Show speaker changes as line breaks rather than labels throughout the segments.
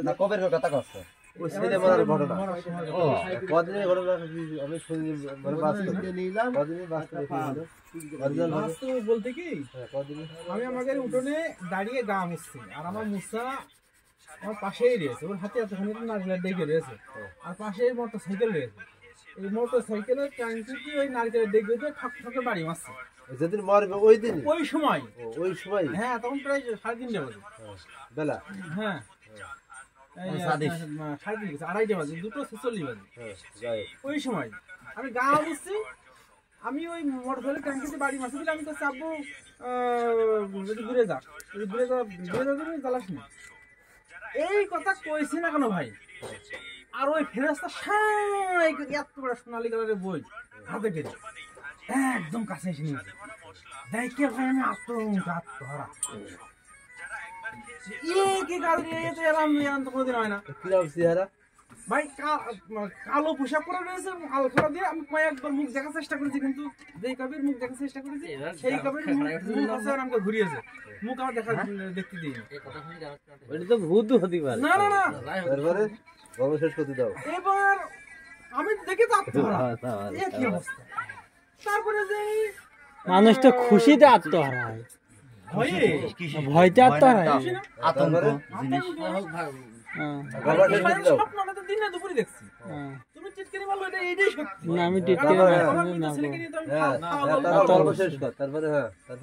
না কবের কথা কচ্ছে ওই ছেলে মরার ঘটনা ও কদিনের ঘটনা আমি শুনি মানে বাস্তবে নিলাম কদিনের বাস্তবে হলো অরিজিনাল
বাস্তবে বলতে কি আমি আমাদের উঠোনে দাঁড়িয়ে গা মুছছি আর আমার মুসা আমার পাশেই রয়েছে ওর হাতে এতখানি নারকেলের ডেকে রয়েছে আর পাশে মোটর সাইকেল রয়েছে এই মোটর সাইকেলের ট্যাঙ্কি ওই নারকেলের ডেকে দিয়ে ঠক ঠকে বাড়ি মারছে
যেদিন মরবে ওই দিন
ওই সময় হ্যাঁ তখন প্রায় 3:30 বাজে বেলা হ্যাঁ 2:30 বাজে 2:46 বাজে ওই সময় আমি গা বুঝছি আমি ওই মোটর সাইকেল ট্যাঙ্কিতে বাড়ি মারছি বলে আমি তো চাপবো যদি ঘুরে যা জ্বালাস না এই কথা কইছি না কেন ভাই আর ওই ফেরেশতা এত বড় সোনালী কালারের বই হাতে কেটে একদম কাছে এসে নিয়েছে দেখে ভাই আমি আত্মহারা কি গাড়ি এতে এলাম তো কোনোদিন হয় না কিরকম চেহারা ভাই কালো পোশাক পরে রয়েছে আলখারা দিয়ে আমি কয়েকবার মুখ দেখার চেষ্টা করেছি কিন্তু যেই কবির মুখ দেখার চেষ্টা করেছি সেই কবির মুখ আছে আমাকে ঘুরিয়েছে মুখ আমার দেখতে দিই ওইটা তো ভূত হতে পারে না না না
তারপরে বাবা শেষ করতে দাও
এবার আমি দেখে তো আত্মহারা এই কি অবস্থা তারপরে যে
মানুষ তো খুশিতে আত্মহারা হয় ভয়তে আত্মহারা হয়
আতঙ্ক জিনিস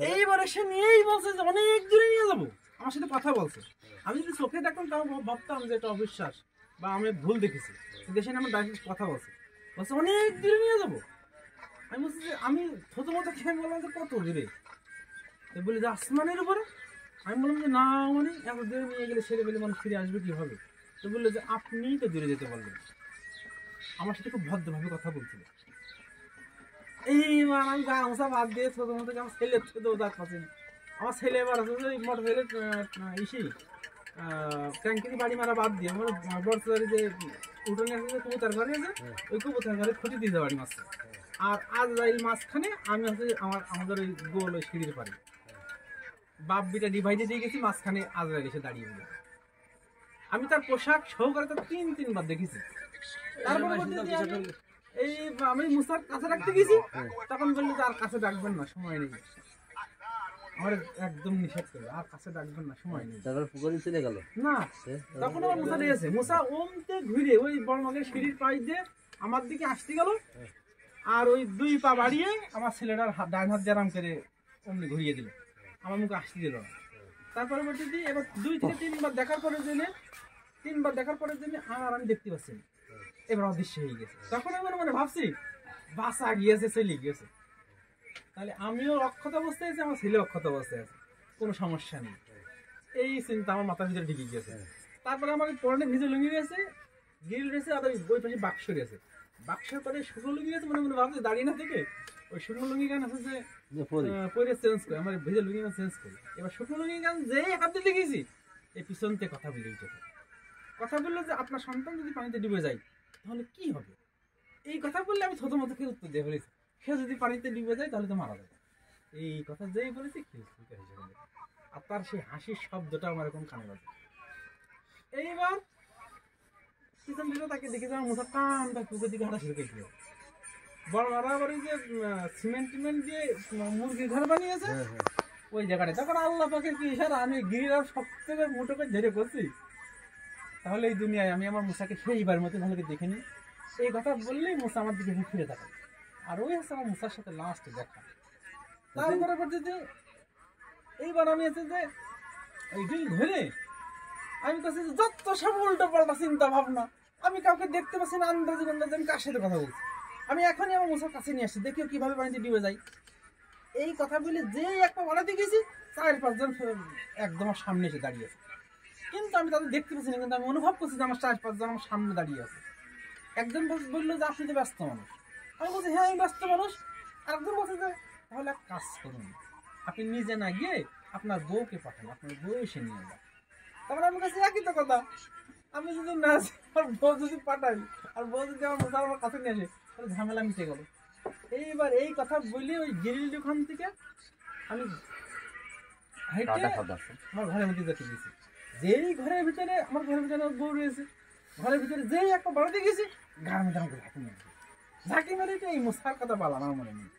এইবারে সে নিয়েই বলছে যে অনেক দূরে নিয়ে যাবো আমার সাথে কথা বলছে আমি যদি চোখে দেখতাম তাও ভাবতাম যে এটা অবিশ্বাস বা আমি ভুল দেখেছি দেশে আমার ডাইরেক্ট কথা বলছে অনেক দূরে নিয়ে যাবো আমি বলছি যে আমি ছোট মতো খেয়ে বললাম যে কত দূরে বলি যে আসমানের উপরে আমি বললাম যে না মানে এত দূরে নিয়ে গেলে ছেলে পেলে মানুষ ফিরে আসবে কিভাবে তো বললো যে আপনিই তো দূরে যেতে বললেন আমার সাথে খুব ভদ্রভাবে কথা বলছিল এইবার আমি গা মশা বাদ দিয়ে ছোট মতো আমার ছেলে দাঁত পাচ্ছি না আমার ছেলে এবার আছে যে মোটর সাইকেল ট্যাঙ্কির বাড়ি মারা বাদ দিয়ে আমার বর্ষারি যে উঠোনে আছে যে কবুতার ঘরে আছে ওই কবুতার ঘরে খুঁটি দিয়ে বাড়ি মারছে আর আজরাইল মাঝখানে আমি হচ্ছে আমাদের ওই গোল ওই সিঁড়ির পাড়ি বাপ বিটা ডিভাইডে দিয়ে গেছি মাঝখানে আজরাইল এসে দাঁড়িয়ে গেল আমি তার পোশাক সহকারে তার 3-3 বার দেখেছি তারপরে এই আমি মুসার কাছে রাখতে গেছি তখন বললো যে আর কাছে ডাকবেন না সময় নেই আমার একদম নিষেধ করলো আর কাছে ডাকবেন না সময় নেই
তারপর পুকুরে চলে গেল
না তখন আমার মুসা দিয়েছে মুসা ওমতে ঘুরে ওই বড় মাগের সিঁড়ির পাশ দিয়ে আমার দিকে আসতে গেল আর ওই 2 পা বাড়িয়ে আমার ছেলেটার ডান হাত জারাম করে অমনি ঘুরিয়ে দিল আমার মুখে আসতে দিল তারপরে বলতে দিই এবার 2 থেকে 3 বার দেখার পরে জেনে 3 বার দেখার পরে জেনে আর আমি দেখতে পাচ্ছি এবার অদৃশ্য হয়ে গেছে তখন আমার মানে ভাবছি বাসা গিয়েছে চলে গিয়েছে তাহলে আমিও অক্ষত অবস্থায় আছি আমার ছেলে অক্ষত অবস্থায় আছে কোনো সমস্যা নেই এই চিন্তা আমার মাথার ভিতরে ঢুকে গিয়েছে তারপরে আমার পরনে ভিজে লুঙ্গি গেছে গিল রয়েছে আর ওই পাশে বাক্স গেছে বাক্সের পরে শুকনো লুঙ্গি গেছে মনে মনে ভাবছি দাঁড়িয়ে না থেকে ওই শুকনো লুঙ্গি গান আছে যে পরে চেঞ্জ করে আমার ভেজে লুঙ্গি গান চেঞ্জ করি এবার শুকনো লুঙ্গি গান যেই হাত দিতে গেছি এই পিছনতে কথা বলে কথা বললো যে আপনার সন্তান যদি পানিতে ডুবে যায় তাহলে কি হবে এই কথা বললে আমি ছোট মতো খেয়ে উত্তর দিয়ে ফেলেছি সে যদি পানিতে ডুবে যায় তাহলে তো মারা যাবে এই কথা যেই বলেছি আর তার সেই হাসির শব্দটা আমার এখন কানে বাজে এইবার পিছন দিকে তাকে দেখে আমার মুসার টানটা পুকুর দিকে হাঁটা শুরু করেছিল বড় মারাবাড়ি যে সিমেন্ট দিয়ে মুরগির ঘর বানিয়েছে ওই জায়গাটা তখন আল্লাহ পাকের কি ইশারা আমি গিরিরার সব থেকে মোটো করে ধরে করছি তাহলে এই দুনিয়ায় আমি আমার মুসাকে সেইবার মতো ভালো করে দেখে নিই এই কথা বললেই মুসা আমার দিকে ফিরে থাকে আর ওই হচ্ছে আমার মুসার সাথে লাস্ট দেখা তারপরে পর্যন্ত এইবার আমি আছে যে এই গিল ধরে আমি কাছে যত সব উল্টো পাল্টা চিন্তা ভাবনা আমি কাউকে দেখতে পাচ্ছি না আন্দাজে আমি কার সাথে কথা বলছি আমি এখনই আমার মুসার কাছে নিয়ে আসছি দেখিও কিভাবে পানিতে ডুবে যাই এই কথা বলে যে একটা বাড়াতে গেছি 4-5 জন একদম আমার সামনে এসে দাঁড়িয়ে আছে কিন্তু আমি তাদের দেখতে পাচ্ছি না কিন্তু আমি অনুভব করছি যে আমার 4-5 জন আমার সামনে দাঁড়িয়ে আছে একজন বললো যে আপনি তো ব্যস্ত মানুষ আমি বলছি হ্যাঁ আমি ব্যস্ত মানুষ আর একজন বলছে যে তাহলে এক কাজ করুন আপনি নিজে না গিয়ে আপনার বউকে পাঠান আপনার বউ এসে নিয়ে যান তারপরে আমার কাছে একই তো কথা আমি যদি না আমার বউ যদি পাঠাই আর বউ যদি আমার কাছে নিয়ে আসে তাহলে ঝামেলা মিটে গেল এইবার এই কথা বলি ওই গিরিল দোকান থেকে আমি হেঁটে আমার ঘরের মধ্যে যেতে গেছি যেই ঘরের ভিতরে আমার ঘরের ভিতরে বউ রয়েছে, ঘরের ভিতরে যেই একটা বাড়াতে গেছি গাড়ি মধ্যে আমাকে ঝাঁকি মেরে এই মশার কথা বলা আমার মনে নেই।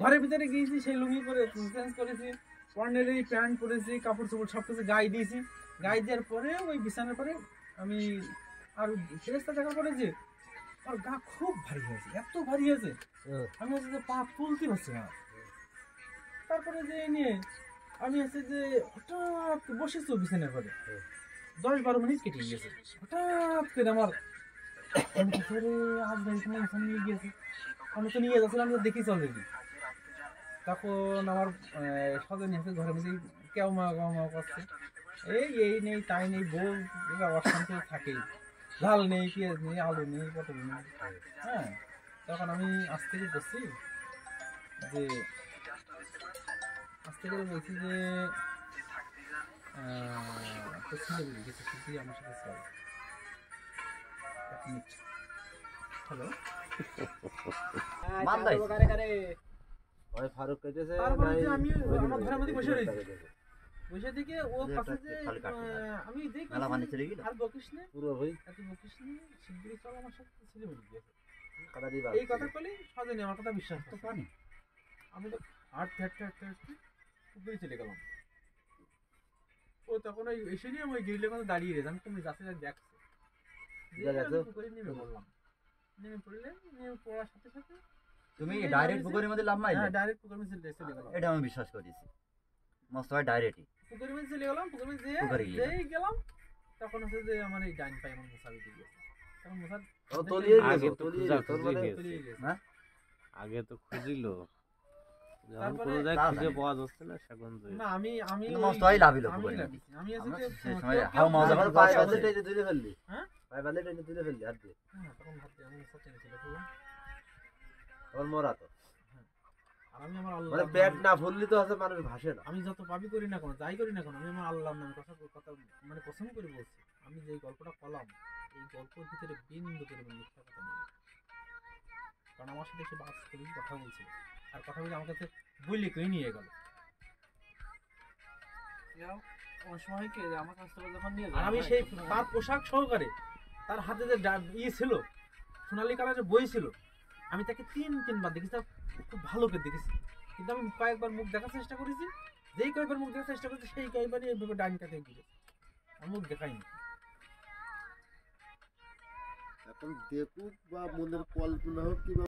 ঘরের ভিতরে গিয়েছি, সেই লুঙ্গি করে চেঞ্জ করেছি, পর্নের এই প্যান্ট পরেছি, কাপড় চোপড় সব কিছু গায়ে দিয়েছি। গায়ে দেওয়ার পরে ওই বিছানার পরে আমি আর ফেরেস্তা দেখা করে যে আমার গা খুব ভারী হয়েছে, এত ভারী হয়েছে আমি হচ্ছে যে পা তুলতে পারছি না। তারপরে যে নিয়ে আমি হচ্ছে যে হঠাৎ বসেছি বিছানার পরে, 10-12 মিনিট কেটে গিয়েছে। হঠাৎ করে আমার আজ নিয়ে গিয়েছে, আমি তো নিয়ে যাচ্ছিলাম, তো দেখি অলরেডি। তখন আমার সজনী আছে ঘরের মধ্যে কেউ মা করছে, এই নেই তাই নেই, বউ অশান্তি থাকেই, ঝাল নেই, পেঁয়াজ নেই, আলু নেই, পটল নেই। হ্যাঁ, তখন আমি আস্তে করে বলছি যে বলছি যে তো ছেলে বলি গেছে খুশি আমার সাথে চল। হ্যালো,
ওই ফারুক কেটেছে,
তারপরে যে আমি আমার ঘরের মধ্যে বসে রয়েছি, বসে থেকে ও কাছে যে আমি দেখি আর বকিস না,
পুরো ভাই
এত বকিস না, শিগগিরই চল আমার সাথে ছেলে বলি গেছে।
কথা দিবা
এই কথা বলে সজনী আমার কথা বিশ্বাস তো পানি, আমি তো হাঁটতে পুকুরে চলে গেলাম। ও তখন ওই এসে নিয়ে ওই গিরিলের মধ্যে দাঁড়িয়ে রয়েছে, আমি তুমি যাচ্ছে দেখছো, পুকুরে নেমে পড়লাম। নেমে পড়লে নেমে পড়ার সাথে সাথে
তুমি ডাইরেক্ট পুকুরের মধ্যে লাভ মারলে?
হ্যাঁ, ডাইরেক্ট পুকুরের মধ্যে চলে গেলাম।
এটা আমি বিশ্বাস করেছি, মস্ত হয় ডাইরেক্টই
পুকুরের মধ্যে চলে গেলাম। পুকুরের মধ্যে যেই গেলাম তখন হচ্ছে যে আমার এই ডাইন পায়ে আমার মশা বেরিয়ে গেছে। তখন মশা
তলিয়ে
আগে
গেছে,
তো
তলিয়ে
খুঁজা
গেছে, তোর
খুঁজি
মানে
গেছে।
তলিয়ে গেছে।
হ্যাঁ
আগে তো খুঁজিল, যখন
তারপরে
কোনো জায়গায়
তা
খুঁজে
জানি।
পাওয়া যাচ্ছে না সেখন
না আমি
কিন্তু মস্ত হয় লাভিল
আমি
পুকুরে
লাভিছি। আমি আছে যে
সে সময়
কেউ-
হাউ মাউ
কেউ-
যখন
পায়ে
বাস
বাঁধলে
আছে।
টেনে তুলে ফেললি,
হ্যাঁ?
পায়ে বাঁধলে টেনে তুলে ফেললি হাত দিয়ে,
হ্যাঁ, তখন ভাবছি আমি মশা টেনে ছিল বললাম।
তখন মরা তো
আর আমি আমার আল্লাহ
মানে পেট না ফুললি তো আছে মানুষ ভাসে না।
আমি যত পাপই করি না কেন, যাই করি না কেন, আমি আমার আল্লাহর নামে কথা মানে কসম করে বলছি, আমি যে গল্পটা বললাম এই গল্পের ভিতরে বিন্দু করে মিথ্যা কথা নেই। কারণ আমার সাথে সে বাস্তবিক কথা বলছে, আর কথা বলে আমার কাছে বইলে কেউ নিয়ে গেল। আর আমি সেই তার পোশাক সহকারে, তার হাতে যে ছিল সোনালী কালারের বই ছিল, আমি তাকে তিনবার দেখেছি, তার খুব ভালো করে দেখেছি। কিন্তু আমি কয়েকবার মুখ দেখার চেষ্টা করেছি, যেই কয়েকবার মুখ দেখার চেষ্টা করেছি সেই কয়েকবারই এইভাবে ডাইন কাছে গিয়ে আমি মুখ দেখাইনি।
এখন দেখুক বা মনের কল্পনা হোক কিংবা